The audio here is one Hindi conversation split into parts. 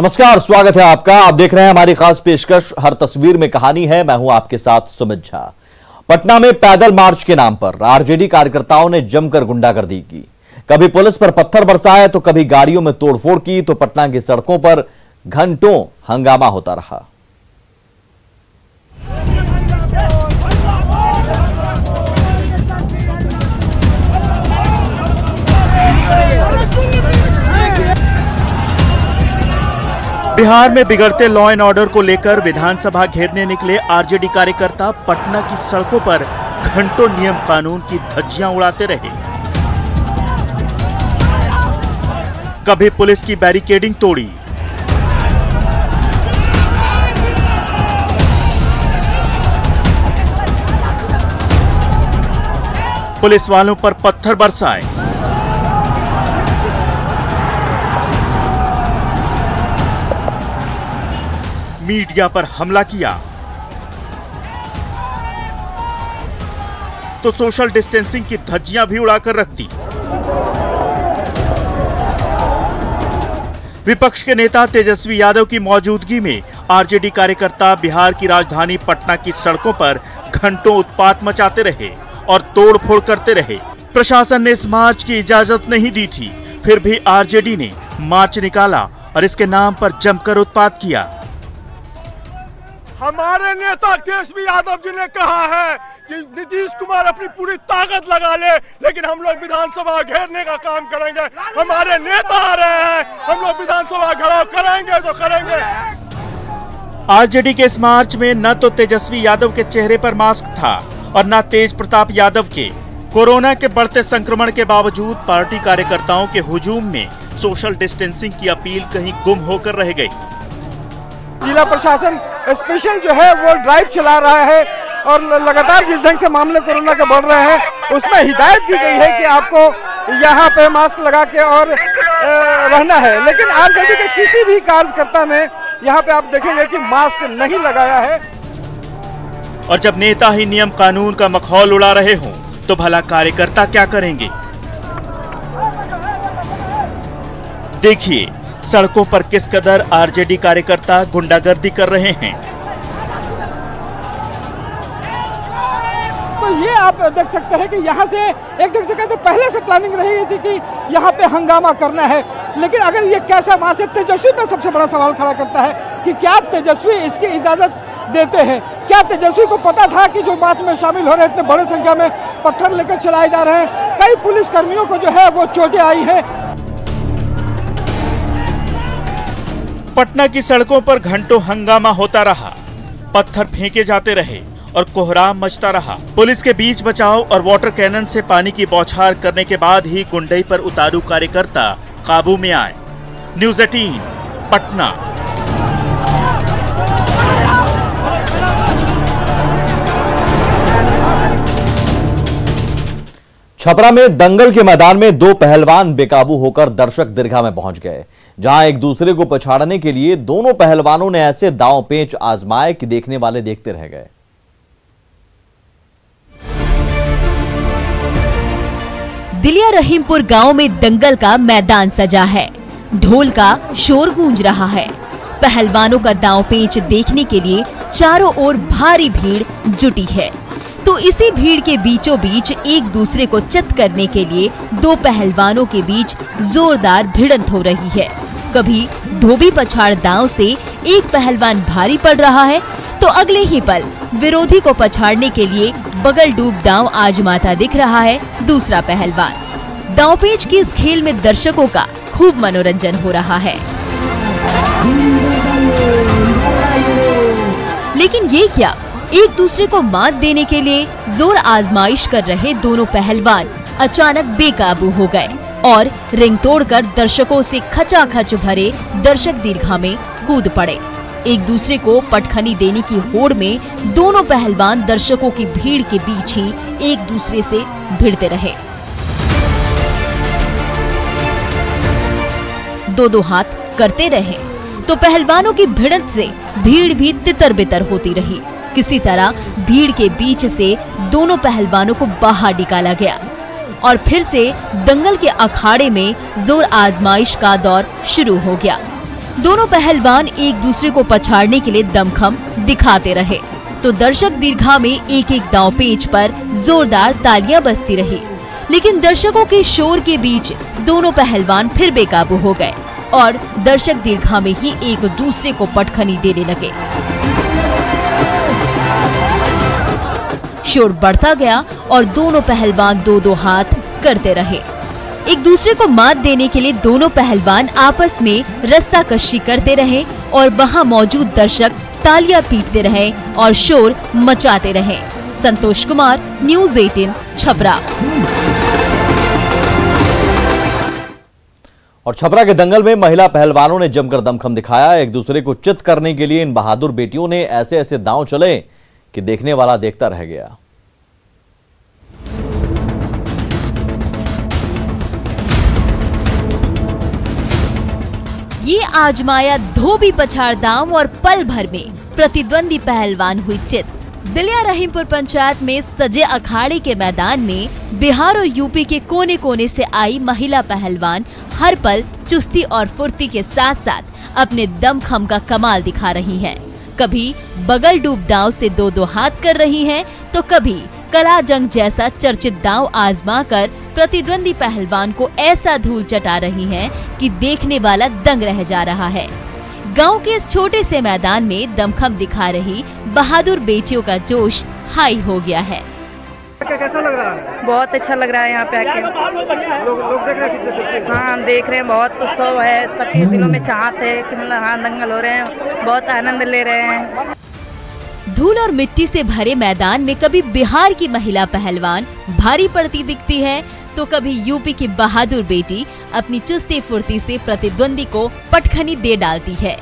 नमस्कार, स्वागत है आपका। आप देख रहे हैं हमारी खास पेशकश हर तस्वीर में कहानी है। मैं हूं आपके साथ सुमित झा। पटना में पैदल मार्च के नाम पर आरजेडी कार्यकर्ताओं ने जमकर गुंडागर्दी की। कभी पुलिस पर पत्थर बरसाए तो कभी गाड़ियों में तोड़फोड़ की, तो पटना की सड़कों पर घंटों हंगामा होता रहा। बिहार में बिगड़ते लॉ एंड ऑर्डर को लेकर विधानसभा घेरने निकले आरजेडी कार्यकर्ता पटना की सड़कों पर घंटों नियम कानून की धज्जियां उड़ाते रहे। कभी पुलिस की बैरिकेडिंग तोड़ी, पुलिस वालों पर पत्थर बरसाए, मीडिया पर हमला किया, तो सोशल डिस्टेंसिंग की धज्जियां भी उड़ाकर रख दी। विपक्ष के नेता तेजस्वी यादव की मौजूदगी में आरजेडी कार्यकर्ता बिहार की राजधानी पटना की सड़कों पर घंटों उत्पात मचाते रहे और तोड़फोड़ करते रहे। प्रशासन ने इस मार्च की इजाजत नहीं दी थी, फिर भी आरजेडी ने मार्च निकाला और इसके नाम पर जमकर उत्पात किया। हमारे नेता तेजस्वी यादव जी ने कहा है कि नीतीश कुमार अपनी पूरी ताकत लगा ले, लेकिन हम लोग विधानसभा घेरने का काम करेंगे। हमारे नेता आ रहे हैं, हम लोग विधानसभा घेराव करेंगे तो करेंगे। आरजेडी के इस मार्च में न तो तेजस्वी यादव के चेहरे पर मास्क था और न तेज प्रताप यादव के। कोरोना के बढ़ते संक्रमण के बावजूद पार्टी कार्यकर्ताओं के हुजूम में सोशल डिस्टेंसिंग की अपील कहीं गुम होकर रह गई। जिला प्रशासन स्पेशल जो है वो ड्राइव चला रहा है और लगातार जिस ढंग से मामले कोरोना के बढ़ रहे हैं उसमें हिदायत दी गई है कि आपको यहाँ पे मास्क लगा के और रहना है, लेकिन आरजेडी के किसी भी कार्यकर्ता ने यहाँ पे आप देखेंगे कि मास्क नहीं लगाया है। और जब नेता ही नियम कानून का मखौल उड़ा रहे हों तो भला कार्यकर्ता क्या करेंगे? देखिए सड़कों पर किस कदर आरजेडी कार्यकर्ता गुंडागर्दी कर रहे हैं। तो ये आप देख सकते हैं कि यहाँ से एक ढंग से कहते पहले से प्लानिंग रही थी कि यहाँ पे हंगामा करना है, लेकिन अगर ये कैसा मार्च है, तेजस्वी पे सबसे बड़ा सवाल खड़ा करता है कि क्या तेजस्वी इसकी इजाजत देते हैं? क्या तेजस्वी को पता था कि जो मार्च में शामिल हो रहे इतने बड़े संख्या में पत्थर लेकर चलाए जा रहे हैं? कई पुलिस कर्मियों को जो है वो चोटें आई है। पटना की सड़कों पर घंटों हंगामा होता रहा, पत्थर फेंके जाते रहे और कोहराम मचता रहा। पुलिस के बीच बचाव और वाटर कैनन से पानी की बौछार करने के बाद ही गुंडई पर उतारू कार्यकर्ता काबू में आए। न्यूज़ 18 पटना। छपरा में दंगल के मैदान में दो पहलवान बेकाबू होकर दर्शक दीर्घा में पहुंच गए, जहां एक दूसरे को पछाड़ने के लिए दोनों पहलवानों ने ऐसे दांव पेंच आजमाए कि देखने वाले देखते रह गए। दिलिया रहीमपुर गांव में दंगल का मैदान सजा है। ढोल का शोर गूंज रहा है। पहलवानों का दांव पेंच देखने के लिए चारों ओर भारी भीड़ जुटी है। तो इसी भीड़ के बीचों बीच एक दूसरे को चित करने के लिए दो पहलवानों के बीच जोरदार भिड़ंत हो रही है। कभी धोबी पछाड़ दांव से एक पहलवान भारी पड़ रहा है, तो अगले ही पल विरोधी को पछाड़ने के लिए बगल डूब दांव आजमाता दिख रहा है दूसरा पहलवान। दांव पेंच के इस खेल में दर्शकों का खूब मनोरंजन हो रहा है। लेकिन ये क्या, एक दूसरे को मात देने के लिए जोर आजमाइश कर रहे दोनों पहलवान अचानक बेकाबू हो गए और रिंग तोड़कर दर्शकों से खचाखच भरे दर्शक दीर्घा में कूद पड़े। एक दूसरे को पटखनी देने की होड़ में दोनों पहलवान दर्शकों की भीड़ के बीच ही एक दूसरे से भिड़ते रहे। दो हाथ करते रहे तो पहलवानों की भिड़ंत से भीड़ भी तितर बितर होती रही। किसी तरह भीड़ के बीच से दोनों पहलवानों को बाहर निकाला गया और फिर से दंगल के अखाड़े में जोर आजमाइश का दौर शुरू हो गया। दोनों पहलवान एक दूसरे को पछाड़ने के लिए दमखम दिखाते रहे तो दर्शक दीर्घा में एक एक दांव पेच पर जोरदार तालियां बजती रही, लेकिन दर्शकों के शोर के बीच दोनों पहलवान फिर बेकाबू हो गए और दर्शक दीर्घा में ही एक दूसरे को पटखनी देने लगे। शोर बढ़ता गया और दोनों पहलवान दो दो हाथ करते रहे। एक दूसरे को मात देने के लिए दोनों पहलवान आपस में रस्साकशी करते रहे और वहां मौजूद दर्शक तालियां पीटते रहे और शोर मचाते रहे। संतोष कुमार, न्यूज़ 18, छपरा। और छपरा के दंगल में महिला पहलवानों ने जमकर दमखम दिखाया। एक दूसरे को चित करने के लिए इन बहादुर बेटियों ने ऐसे ऐसे दांव चले कि देखने वाला देखता रह गया। ये आजमाया धोबी पछाड़ दांव और पल भर में प्रतिद्वंदी पहलवान हुई चित। दिलिया रहीमपुर पंचायत में सजे अखाड़े के मैदान में बिहार और यूपी के कोने कोने से आई महिला पहलवान हर पल चुस्ती और फुर्ती के साथ साथ अपने दमखम का कमाल दिखा रही हैं। कभी बगल डूब दांव से दो दो हाथ कर रही हैं, तो कभी कला जंग जैसा चर्चित दांव आजमा कर प्रतिद्वंदी पहलवान को ऐसा धूल चटा रही हैं कि देखने वाला दंग रह जा रहा है। गांव के इस छोटे से मैदान में दमखम दिखा रही बहादुर बेटियों का जोश हाई हो गया है। कैसा लग रहा है? बहुत अच्छा लग रहा है यहाँ पे आके। लोग देख रहे हैं ठीक से? हाँ, देख रहे हैं, बहुत उत्सव है, सबके दिलों में चाहत है कि मतलब हाँ दंगल हो रहे हैं, बहुत आनंद ले रहे हैं। धूल और मिट्टी से भरे मैदान में कभी बिहार की महिला पहलवान भारी पड़ती दिखती है, तो कभी यूपी की बहादुर बेटी अपनी चुस्ती फुर्ती से प्रतिद्वंदी को पटखनी दे डालती है।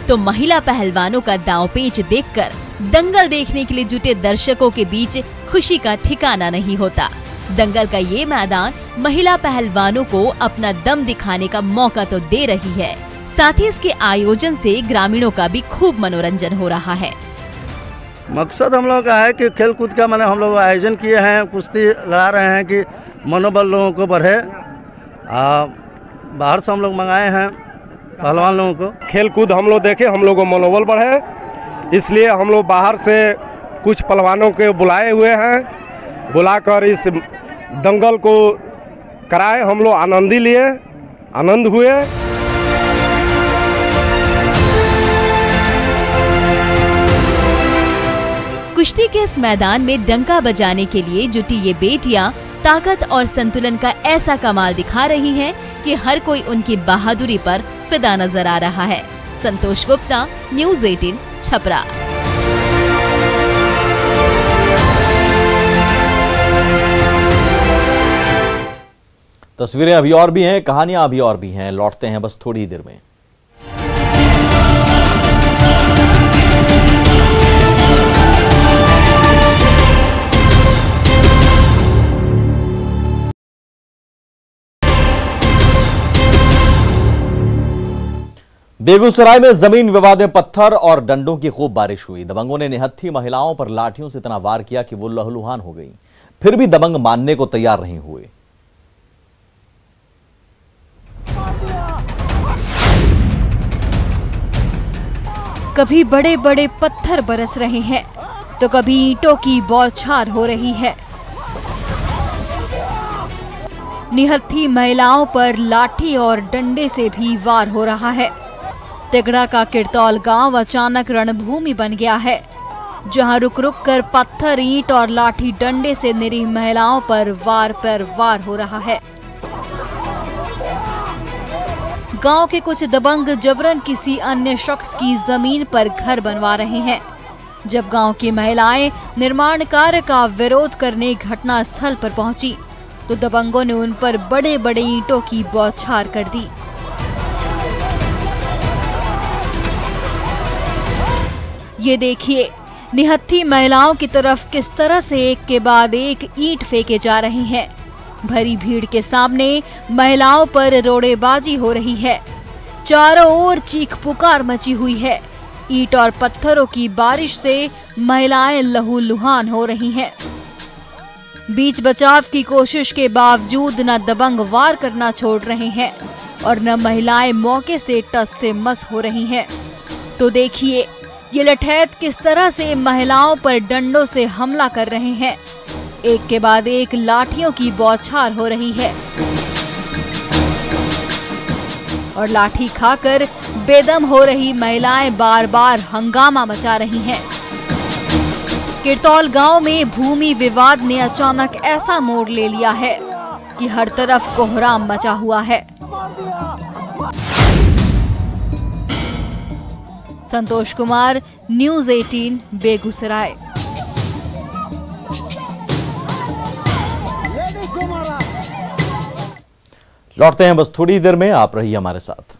तो महिला पहलवानों का दांव पेच देखकर दंगल देखने के लिए जुटे दर्शकों के बीच खुशी का ठिकाना नहीं होता। दंगल का ये मैदान महिला पहलवानों को अपना दम दिखाने का मौका तो दे रही है, साथ ही इसके आयोजन से ग्रामीणों का भी खूब मनोरंजन हो रहा है। मकसद हम लोगों का है कि खेल कूद का मैंने हम लोग आयोजन किए हैं, कुश्ती लड़ा रहे हैं कि मनोबल लोगों को बढ़े। बाहर से हम लोग मंगाए हैं पहलवान लोगों को। खेल कूद हम लोग देखे, हम लोग को मनोबल बढ़े, इसलिए हम लोग बाहर से कुछ पहलवानों के बुलाए हुए हैं, बुलाकर इस दंगल को कराए। हम लोग आनंदी लिए, आनंद हुए। कुश्ती के इस मैदान में डंका बजाने के लिए जुटी ये बेटियां ताकत और संतुलन का ऐसा कमाल दिखा रही हैं कि हर कोई उनकी बहादुरी पर फिदा नजर आ रहा है। संतोष गुप्ता, न्यूज़ 18, छपरा। तस्वीरें अभी और भी हैं, कहानियां अभी और भी हैं। लौटते हैं बस थोड़ी ही देर में। बेगूसराय में जमीन विवाद में पत्थर और डंडों की खूब बारिश हुई। दबंगों ने निहत्थी महिलाओं पर लाठियों से इतना वार किया कि वो लहूलुहान हो गईं। फिर भी दबंग मानने को तैयार नहीं हुए। कभी बड़े बड़े पत्थर बरस रहे हैं तो कभी ईंटों की बौछार हो रही है। निहत्थी महिलाओं पर लाठी और डंडे से भी वार हो रहा है। तिगड़ा का किरतौल गांव अचानक रणभूमि बन गया है, जहां रुक रुक कर पत्थर, ईंट और लाठी डंडे से निरीह महिलाओं पर वार हो रहा है। गांव के कुछ दबंग जबरन किसी अन्य शख्स की जमीन पर घर बनवा रहे हैं। जब गांव की महिलाएं निर्माण कार्य का विरोध करने घटना स्थल पर पहुंची तो दबंगों ने उन पर बड़े बड़े ईंटों की बौछार कर दी। ये देखिए, निहत्थी महिलाओं की तरफ किस तरह से एक के बाद एक ईंट फेंके जा रहे हैं। भरी भीड़ के सामने महिलाओं पर रोड़ेबाजी हो रही है। चारों ओर चीख पुकार मची हुई है। ईंट और पत्थरों की बारिश से महिलाएं लहूलुहान हो रही हैं। बीच बचाव की कोशिश के बावजूद न दबंग वार करना छोड़ रहे हैं, और न महिलाएं मौके से टस से मस हो रही हैं। तो देखिए ये लठैत किस तरह से महिलाओं पर डंडों से हमला कर रहे हैं। एक के बाद एक लाठियों की बौछार हो रही है और लाठी खाकर बेदम हो रही महिलाएं बार बार हंगामा मचा रही हैं। किरतौल गांव में भूमि विवाद ने अचानक ऐसा मोड़ ले लिया है कि हर तरफ कोहराम मचा हुआ है। संतोष कुमार, न्यूज़ 18, बेगूसराय। लौटते हैं बस थोड़ी देर में, आप रहिए हमारे साथ।